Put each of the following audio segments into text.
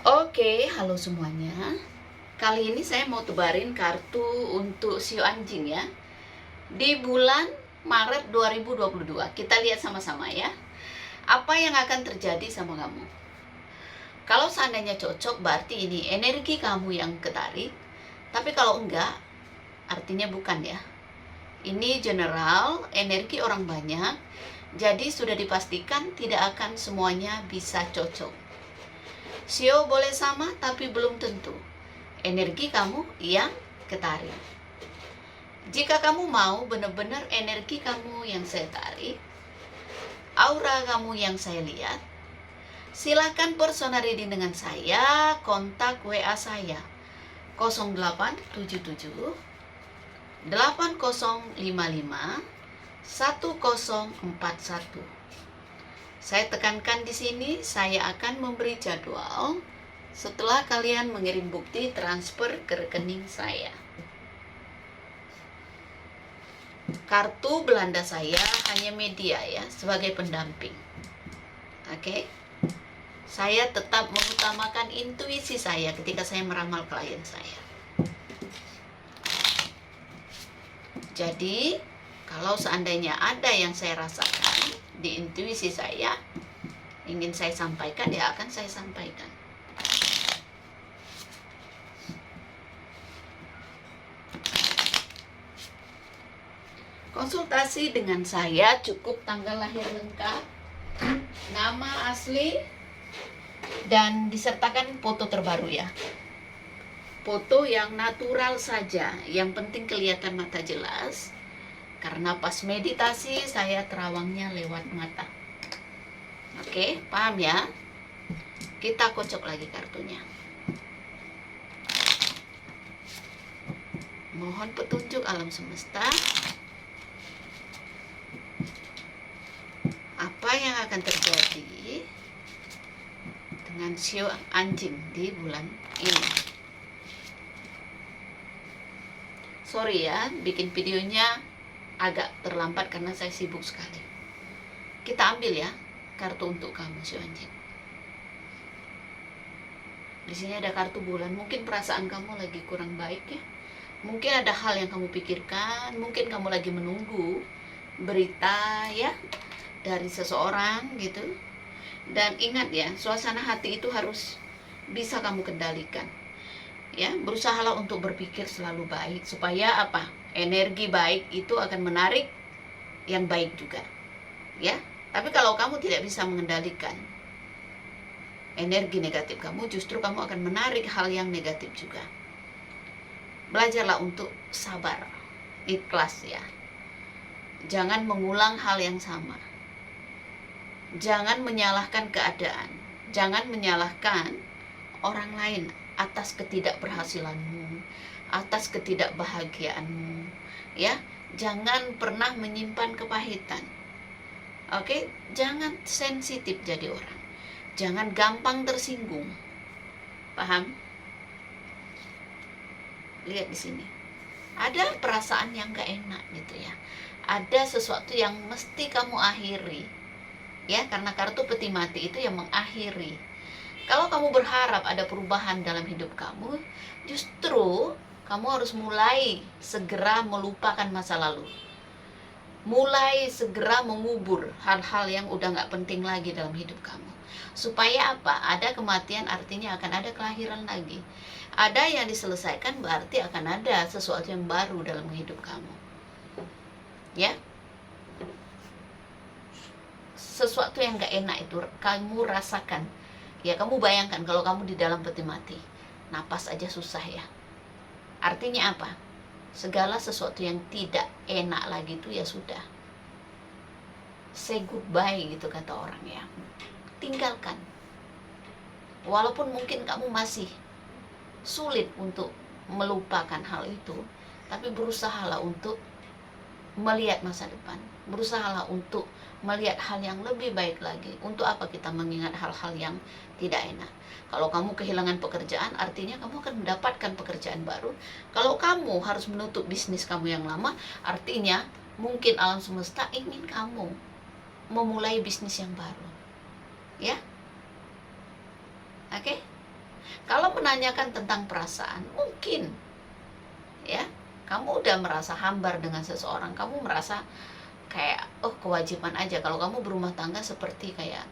Oke, halo semuanya. Kali ini saya mau tebarin kartu untuk Sio Anjing ya. Di bulan Maret 2022. Kita lihat sama-sama ya. Apa yang akan terjadi sama kamu? Kalau seandainya cocok, berarti ini energi kamu yang ketarik. Tapi kalau enggak, artinya bukan ya. Ini general, energi orang banyak. Jadi sudah dipastikan tidak akan semuanya bisa cocok. Sio boleh sama tapi belum tentu. Energi kamu yang ketarik. Jika kamu mau benar-benar energi kamu yang saya tarik, aura kamu yang saya lihat, silakan personal reading dengan saya, kontak WA saya 0877 8055 1041. Saya tekankan di sini, saya akan memberi jadwal setelah kalian mengirim bukti transfer ke rekening saya. Kartu Belanda saya hanya media ya, sebagai pendamping. Oke. Saya tetap mengutamakan intuisi saya ketika saya meramal klien saya. Jadi, kalau seandainya ada yang saya rasakan di intuisi saya, ingin saya sampaikan, ya akan saya sampaikan. Konsultasi dengan saya cukup tanggal lahir lengkap, nama asli, dan disertakan foto terbaru ya. Foto yang natural saja, yang penting kelihatan mata jelas. Karena pas meditasi saya terawangnya lewat mata. Oke, paham ya? Kita kocok lagi kartunya. Mohon petunjuk alam semesta. Apa yang akan terjadi dengan Sio Anjing di bulan ini? Sorry ya, bikin videonya agak terlambat karena saya sibuk sekali. Kita ambil ya kartu untuk kamu Sio Anjing. Di sini ada kartu bulan. Mungkin perasaan kamu lagi kurang baik ya. Mungkin ada hal yang kamu pikirkan. Mungkin kamu lagi menunggu berita ya dari seseorang gitu. Dan ingat ya, suasana hati itu harus bisa kamu kendalikan. Ya, berusahalah untuk berpikir selalu baik supaya apa? Energi baik itu akan menarik yang baik juga. Ya. Tapi kalau kamu tidak bisa mengendalikan energi negatif kamu, justru kamu akan menarik hal yang negatif juga. Belajarlah untuk sabar, ikhlas ya. Jangan mengulang hal yang sama. Jangan menyalahkan keadaan. Jangan menyalahkan orang lain atas ketidakberhasilanmu, atas ketidakbahagiaanmu. Ya, jangan pernah menyimpan kepahitan. Oke, jangan sensitif jadi orang. Jangan gampang tersinggung. Paham? Lihat di sini. Ada perasaan yang gak enak gitu ya. Ada sesuatu yang mesti kamu akhiri. Ya, karena kartu peti mati itu yang mengakhiri. Kalau kamu berharap ada perubahan dalam hidup kamu, justru kamu harus mulai segera melupakan masa lalu. Mulai segera mengubur hal-hal yang udah gak penting lagi dalam hidup kamu. Supaya apa? Ada kematian artinya akan ada kelahiran lagi. Ada yang diselesaikan berarti akan ada sesuatu yang baru dalam hidup kamu. Ya, sesuatu yang gak enak itu kamu rasakan. Ya, kamu bayangkan kalau kamu di dalam peti mati, napas aja susah ya. Artinya apa? Segala sesuatu yang tidak enak lagi itu ya sudah, say goodbye gitu kata orang ya. Tinggalkan. Walaupun mungkin kamu masih sulit untuk melupakan hal itu, tapi berusahalah untuk melihat masa depan. Berusahalah untuk melihat hal yang lebih baik lagi. Untuk apa kita mengingat hal-hal yang tidak enak? Kalau kamu kehilangan pekerjaan, artinya kamu akan mendapatkan pekerjaan baru. Kalau kamu harus menutup bisnis kamu yang lama, artinya mungkin alam semesta ingin kamu memulai bisnis yang baru. Ya? Oke? Kalau menanyakan tentang perasaan, mungkin ya kamu udah merasa hambar dengan seseorang, kamu merasa kayak kewajiban aja. Kalau kamu berumah tangga seperti kayak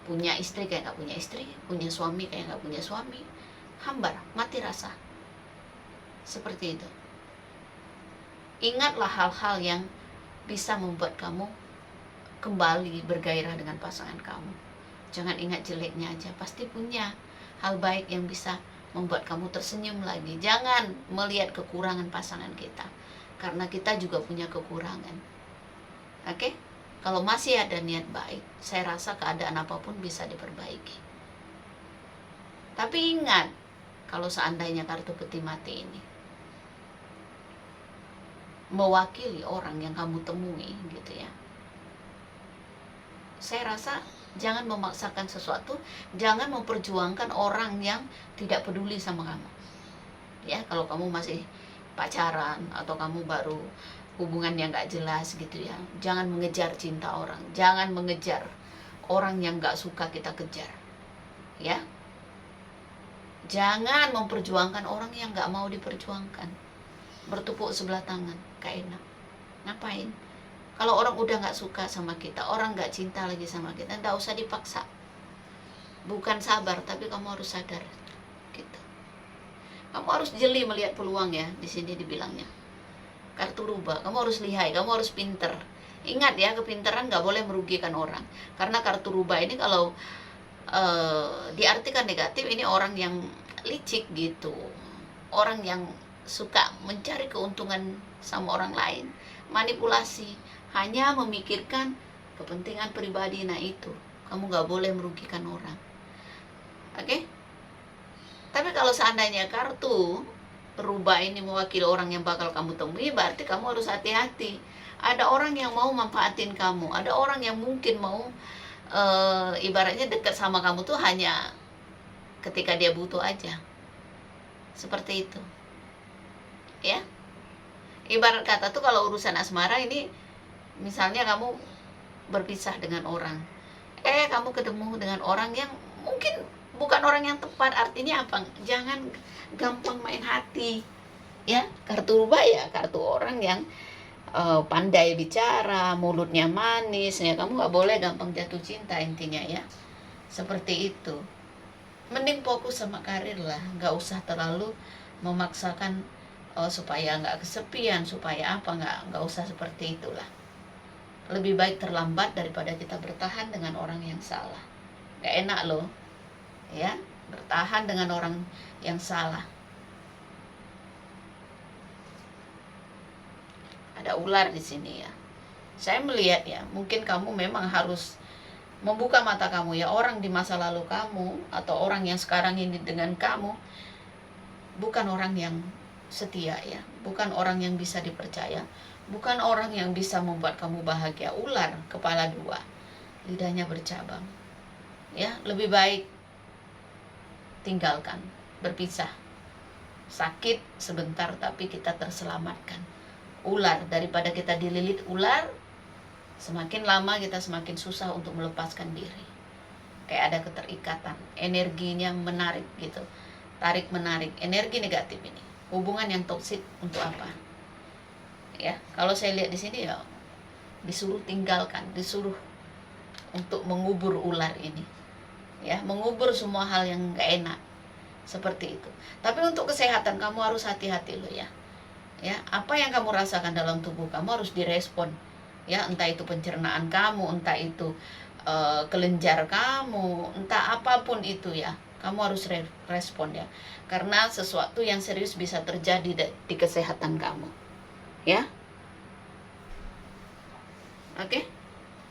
punya istri kayak nggak punya istri, punya suami kayak nggak punya suami, hambar, mati rasa, seperti itu. Ingatlah hal-hal yang bisa membuat kamu kembali bergairah dengan pasangan kamu. Jangan ingat jeleknya aja, pasti punya hal baik yang bisa membuat kamu tersenyum lagi. Jangan melihat kekurangan pasangan kita, karena kita juga punya kekurangan. Oke? Kalau masih ada niat baik, saya rasa keadaan apapun bisa diperbaiki. Tapi ingat, kalau seandainya kartu peti mati ini mewakili orang yang kamu temui gitu ya, saya rasa jangan memaksakan sesuatu, jangan memperjuangkan orang yang tidak peduli sama kamu. Ya, kalau kamu masih pacaran atau kamu baru hubungan yang gak jelas gitu ya, jangan mengejar cinta orang, jangan mengejar orang yang gak suka kita kejar. Ya, jangan memperjuangkan orang yang gak mau diperjuangkan. Bertepuk sebelah tangan, gak enak. Ngapain? Kalau orang udah gak suka sama kita, orang gak cinta lagi sama kita, gak usah dipaksa. Bukan sabar, tapi kamu harus sadar gitu. Kamu harus jeli melihat peluang ya. Di sini dibilangnya kartu rubah, kamu harus lihai, kamu harus pinter. Ingat ya, kepintaran gak boleh merugikan orang. Karena kartu rubah ini kalau diartikan negatif, ini orang yang licik gitu, orang yang suka mencari keuntungan sama orang lain, manipulasi, hanya memikirkan kepentingan pribadi. Nah itu, kamu gak boleh merugikan orang. Oke? Tapi kalau seandainya kartu rubah ini mewakili orang yang bakal kamu temui, berarti kamu harus hati-hati. Ada orang yang mau manfaatin kamu, ada orang yang mungkin mau ibaratnya dekat sama kamu tuh hanya ketika dia butuh aja. Seperti itu. Ya, ibarat kata tuh kalau urusan asmara ini, misalnya kamu berpisah dengan orang, kamu ketemu dengan orang yang mungkin bukan orang yang tepat. Artinya apa? Jangan gampang main hati. Ya, kartu rubah ya kartu orang yang pandai bicara, mulutnya manis ya. Kamu nggak boleh gampang jatuh cinta intinya ya. Seperti itu. Mending fokus sama karir lah, nggak usah terlalu memaksakan supaya nggak kesepian, supaya apa, nggak usah seperti itulah. Lebih baik terlambat daripada kita bertahan dengan orang yang salah. Nggak enak loh ya, bertahan dengan orang yang salah. Ada ular di sini ya. Saya melihat ya, mungkin kamu memang harus membuka mata kamu ya. Orang di masa lalu kamu atau orang yang sekarang ini dengan kamu bukan orang yang setia ya, bukan orang yang bisa dipercaya, bukan orang yang bisa membuat kamu bahagia. Ular kepala dua, lidahnya bercabang ya. Lebih baik tinggalkan, berpisah. Sakit sebentar tapi kita terselamatkan. Ular, daripada kita dililit ular, semakin lama kita semakin susah untuk melepaskan diri. Kayak ada keterikatan, energinya menarik gitu, tarik menarik, energi negatif ini. Hubungan yang toksik untuk apa? Ya, kalau saya lihat di sini ya disuruh tinggalkan, disuruh untuk mengubur ular ini. Ya, mengubur semua hal yang gak enak. Seperti itu. Tapi untuk kesehatan kamu harus hati-hati loh ya. Ya, apa yang kamu rasakan dalam tubuh kamu harus direspon. Ya, entah itu pencernaan kamu, entah itu kelenjar kamu, entah apapun itu ya. Kamu harus respon ya. Karena sesuatu yang serius bisa terjadi di kesehatan kamu. Ya. Oke?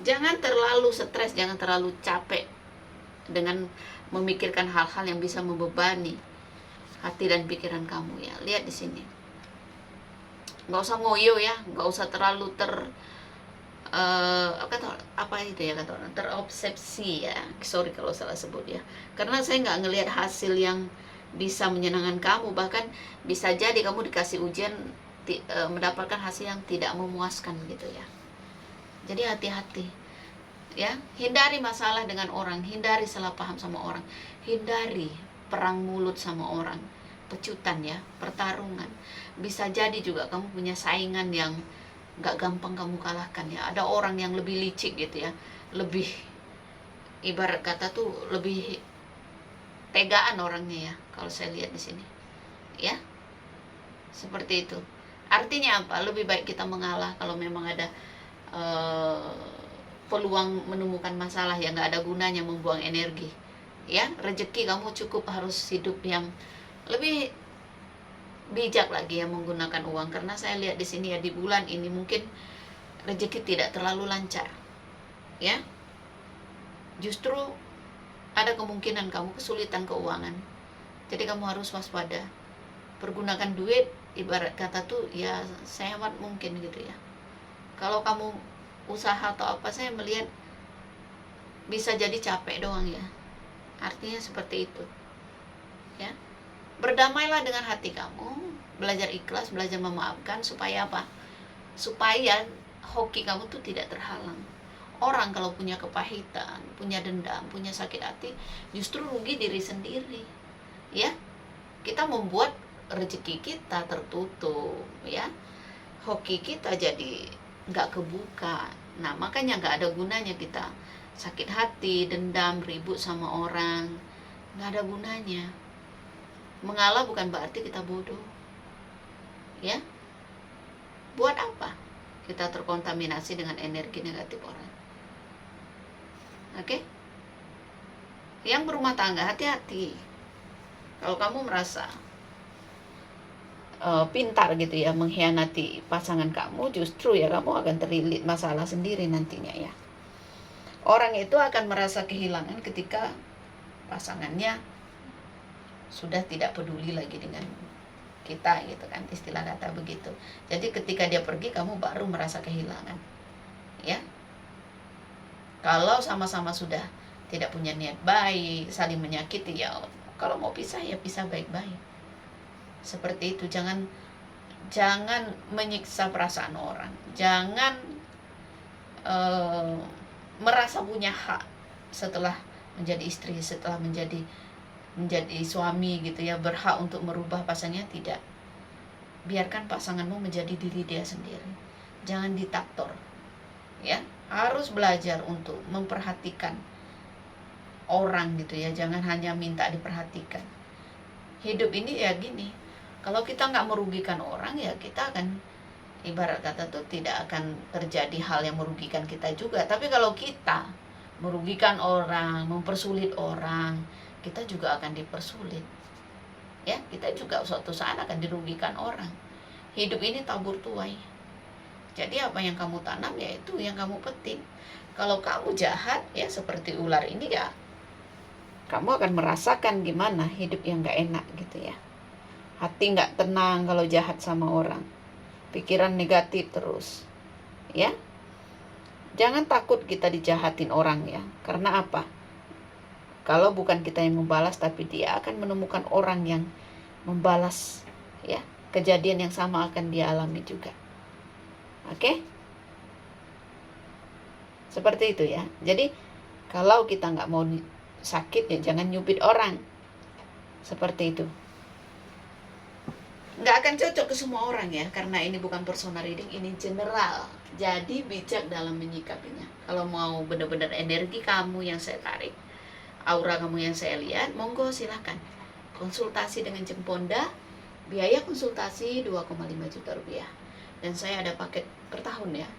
Jangan terlalu stres, jangan terlalu capek dengan memikirkan hal-hal yang bisa membebani hati dan pikiran kamu ya. Lihat di sini. Nggak usah ngoyo ya, nggak usah terlalu terobsesi ya. Sorry kalau salah sebut ya. Karena saya nggak ngelihat hasil yang bisa menyenangkan kamu, bahkan bisa jadi kamu dikasih ujian mendapatkan hasil yang tidak memuaskan gitu ya. Jadi hati-hati ya, hindari masalah dengan orang, hindari salah paham sama orang, hindari perang mulut sama orang, pecutan ya, pertarungan. Bisa jadi juga kamu punya saingan yang gak gampang kamu kalahkan ya. Ada orang yang lebih licik gitu ya, lebih, ibarat kata tuh lebih tegaan orangnya ya, kalau saya lihat di sini ya, seperti itu. Artinya apa? Lebih baik kita mengalah kalau memang ada peluang menemukan masalah yang gak ada gunanya membuang energi ya. Rezeki kamu cukup harus hidup yang lebih bijak lagi ya menggunakan uang, karena saya lihat di sini ya, di bulan ini mungkin rezeki tidak terlalu lancar ya. Justru ada kemungkinan kamu kesulitan keuangan. Jadi kamu harus waspada. Pergunakan duit ibarat kata tuh ya sehemat mungkin gitu ya. Kalau kamu usaha atau apa, saya melihat bisa jadi capek doang ya. Artinya seperti itu ya. Berdamailah dengan hati kamu, belajar ikhlas, belajar memaafkan, supaya apa? Supaya hoki kamu tuh tidak terhalang. Orang kalau punya kepahitan, punya dendam, punya sakit hati, justru rugi diri sendiri ya. Kita membuat rezeki kita tertutup ya, hoki kita jadi nggak kebuka. Nah makanya nggak ada gunanya kita sakit hati, dendam, ribut sama orang, nggak ada gunanya. Mengalah bukan berarti kita bodoh ya. Buat apa kita terkontaminasi dengan energi negatif orang? Oke? Yang berumah tangga, hati-hati. Kalau kamu merasa pintar gitu ya mengkhianati pasangan kamu, justru ya kamu akan terlilit masalah sendiri nantinya ya. Orang itu akan merasa kehilangan ketika pasangannya sudah tidak peduli lagi dengan kita gitu kan, istilah kata begitu. Jadi ketika dia pergi, kamu baru merasa kehilangan ya. Kalau sama-sama sudah tidak punya niat baik, saling menyakiti ya, kalau mau pisah ya pisah baik-baik. Seperti itu. Jangan menyiksa perasaan orang. Jangan merasa punya hak setelah menjadi istri, setelah menjadi suami gitu ya, berhak untuk merubah pasangannya. Tidak. Biarkan pasanganmu menjadi diri dia sendiri. Jangan diktator ya. Harus belajar untuk memperhatikan orang gitu ya. Jangan hanya minta diperhatikan. Hidup ini ya gini, kalau kita nggak merugikan orang ya kita akan, ibarat kata tuh tidak akan terjadi hal yang merugikan kita juga. Tapi kalau kita merugikan orang, mempersulit orang, kita juga akan dipersulit ya. Kita juga suatu saat akan dirugikan orang. Hidup ini tabur tuai. Jadi apa yang kamu tanam ya itu yang kamu petik. Kalau kamu jahat ya seperti ular ini ya, kamu akan merasakan gimana hidup yang gak enak gitu ya. Hati gak tenang kalau jahat sama orang, pikiran negatif terus ya. Jangan takut kita dijahatin orang ya. Karena apa? Kalau bukan kita yang membalas, tapi dia akan menemukan orang yang membalas ya. Kejadian yang sama akan dia alami juga. Oke? Seperti itu ya. Jadi kalau kita nggak mau sakit ya jangan nyubit orang. Seperti itu. Nggak akan cocok ke semua orang ya, karena ini bukan personal reading, ini general. Jadi bijak dalam menyikapinya. Kalau mau benar-benar energi kamu yang saya tarik, aura kamu yang saya lihat, monggo silahkan konsultasi dengan Jemponda. Biaya konsultasi 2,5 juta rupiah. Dan saya ada paket per tahun ya.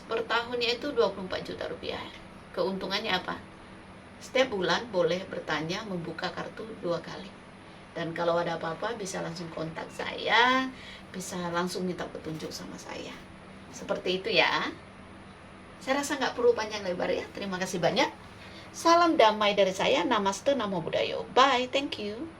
Per tahunnya itu 24 juta rupiah. Keuntungannya apa? Setiap bulan boleh bertanya, membuka kartu 2 kali. Dan kalau ada apa-apa bisa langsung kontak saya, bisa langsung minta petunjuk sama saya. Seperti itu ya. Saya rasa nggak perlu panjang lebar ya. Terima kasih banyak. Salam damai dari saya. Namaste, Namo Buddhaya. Bye, thank you.